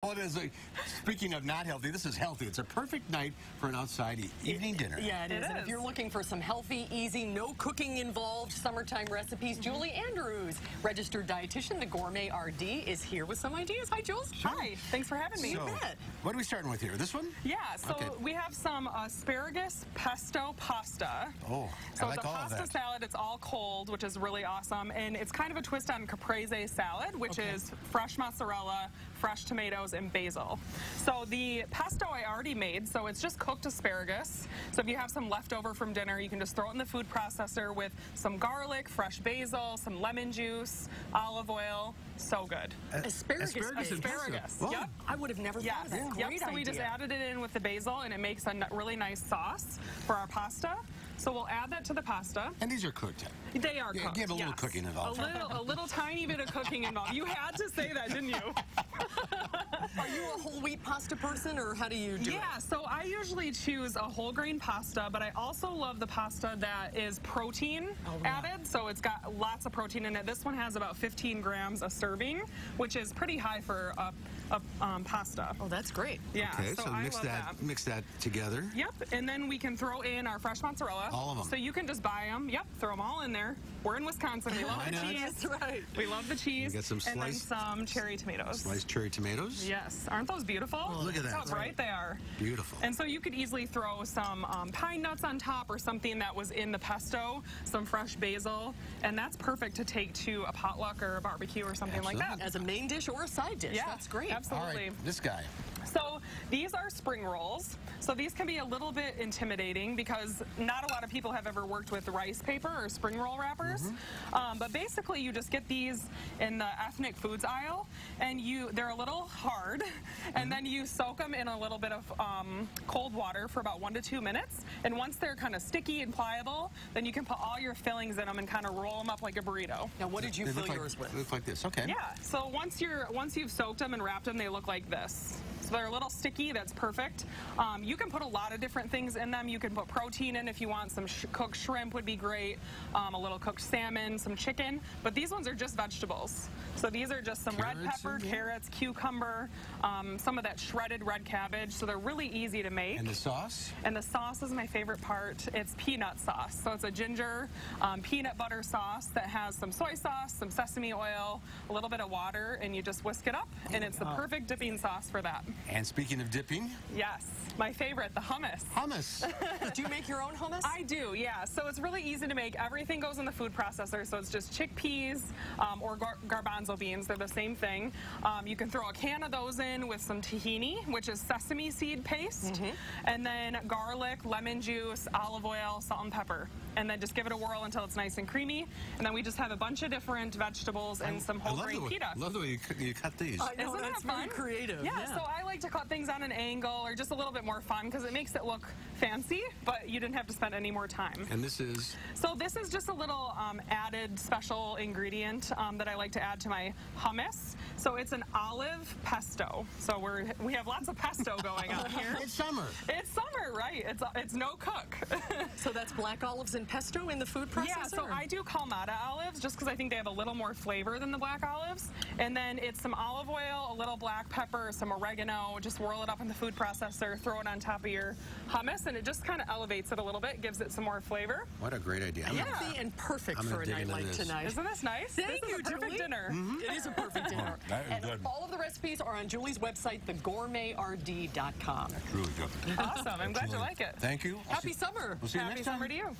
Well, it is. Speaking of not healthy, this is healthy. It's a perfect night for an outside evening dinner. Yeah, it is. And if you're looking for some healthy, easy, no cooking involved summertime recipes, Julie Andrews, registered dietitian, the Gourmet RD, is here with some ideas. Hi, Jules. Sure. Hi. Thanks for having me. So, what are we starting with here? This one? Yeah. So we have some asparagus pesto pasta. Oh, so I like all of that. it's a pasta salad. It's all cold, which is really awesome, and it's kind of a twist on caprese salad, which is fresh mozzarella, fresh tomatoes, and basil. So the pesto I already made, so it's just cooked asparagus. So if you have some leftover from dinner, you can just throw it in the food processor with some garlic, fresh basil, some lemon juice, olive oil. So good. Asparagus. Well, Yep. I would have never thought of that. Great So we just added it in with the basil, and it makes a really nice sauce for our pasta. So we'll add that to the pasta. And these are cooked. They are cooked. You have a little cooking involved. A little tiny bit of cooking involved. You had to say that, didn't you? Are you a whole wheat pasta person, or how do you do it? Yeah, so I usually choose a whole grain pasta, but I also love the pasta that is protein added. So it's got lots of protein in it. This one has about 15 grams a serving, which is pretty high for a pasta. Oh, that's great. Yeah. Okay, so I mix that together. Yep, and then we can throw in our fresh mozzarella. All of them. So you can just buy them. Yep, throw them all in there. We're in Wisconsin. We love the cheese. That's right. We love the cheese. You got some sliced, and then some cherry tomatoes. Sliced cherry tomatoes. Yes. Aren't those beautiful? Oh, look at that. Look how bright they are. Beautiful. And so you could easily throw some pine nuts on top, or something that was in the pesto, some fresh basil, and that's perfect to take to a potluck or a barbecue or something like that. As a main dish or a side dish. Yeah, that's great. Absolutely. All right, this guy. So these are spring rolls. So these can be a little bit intimidating because not a lot of people have ever worked with rice paper or spring roll wrappers. But basically you just get these in the ethnic foods aisle, and they're a little hard, and then you soak them in a little bit of cold water for about 1 to 2 minutes. And once they're kind of sticky and pliable, then you can put all your fillings in them and kind of roll them up like a burrito. Now, what did you fill yours with? They look like this. Okay. Yeah. So once you've soaked them and wrapped them, they look like this. So they're a little sticky. That's perfect. You can put a lot of different things in them. You can put protein in if you want. Some cooked shrimp would be great. A little cooked salmon, some chicken. But these ones are just vegetables. So these are just some red pepper, carrots, cucumber, some of that shredded red cabbage. So they're really easy to make. And the sauce? And the sauce is my favorite part. It's peanut sauce. So it's a ginger peanut butter sauce that has some soy sauce, some sesame oil, a little bit of water, and you just whisk it up, and it's the perfect dipping sauce for that. And speaking of dipping? Yes, my favorite, the hummus. Hummus. Do you make your own hummus? I do, yeah. So it's really easy to make. Everything goes in the food processor, so it's just chickpeas or garbanzo beans. They're the same thing. You can throw a can of those in with some tahini, which is sesame seed paste, and then garlic, lemon juice, olive oil, salt and pepper. And then just give it a whirl until it's nice and creamy. And then we just have a bunch of different vegetables and some whole grain pita. I love the way you cut these. I know, Isn't that fun? very creative. Yeah, so I like to cut things on an angle, or just a little bit more fun, because it makes it look fancy, but you didn't have to spend any more time. And this is? So this is just a little added special ingredient that I like to add to my hummus. So it's an olive pesto. So we have lots of pesto going on here. It's summer. It's summer, right? It's no cook. So that's black olives and pesto in the food processor? Yeah, so I do Kalamata olives just because I think they have a little more flavor than the black olives. And then it's some olive oil, a little black pepper, some oregano, just whirl it up in the food processor, throw it on top of your hummus, and it just kind of elevates it a little bit, gives it some more flavor. What a great idea. Healthy and perfect for a night like tonight. Isn't this nice? Thank you, This is a perfect dinner. It is a perfect dinner. That is good. All of the recipes are on Julie's website, thegourmetrd.com. That's really good. Awesome. I'm glad you like it. Thank you. Happy summer. We'll see you Happy next time. summer to you.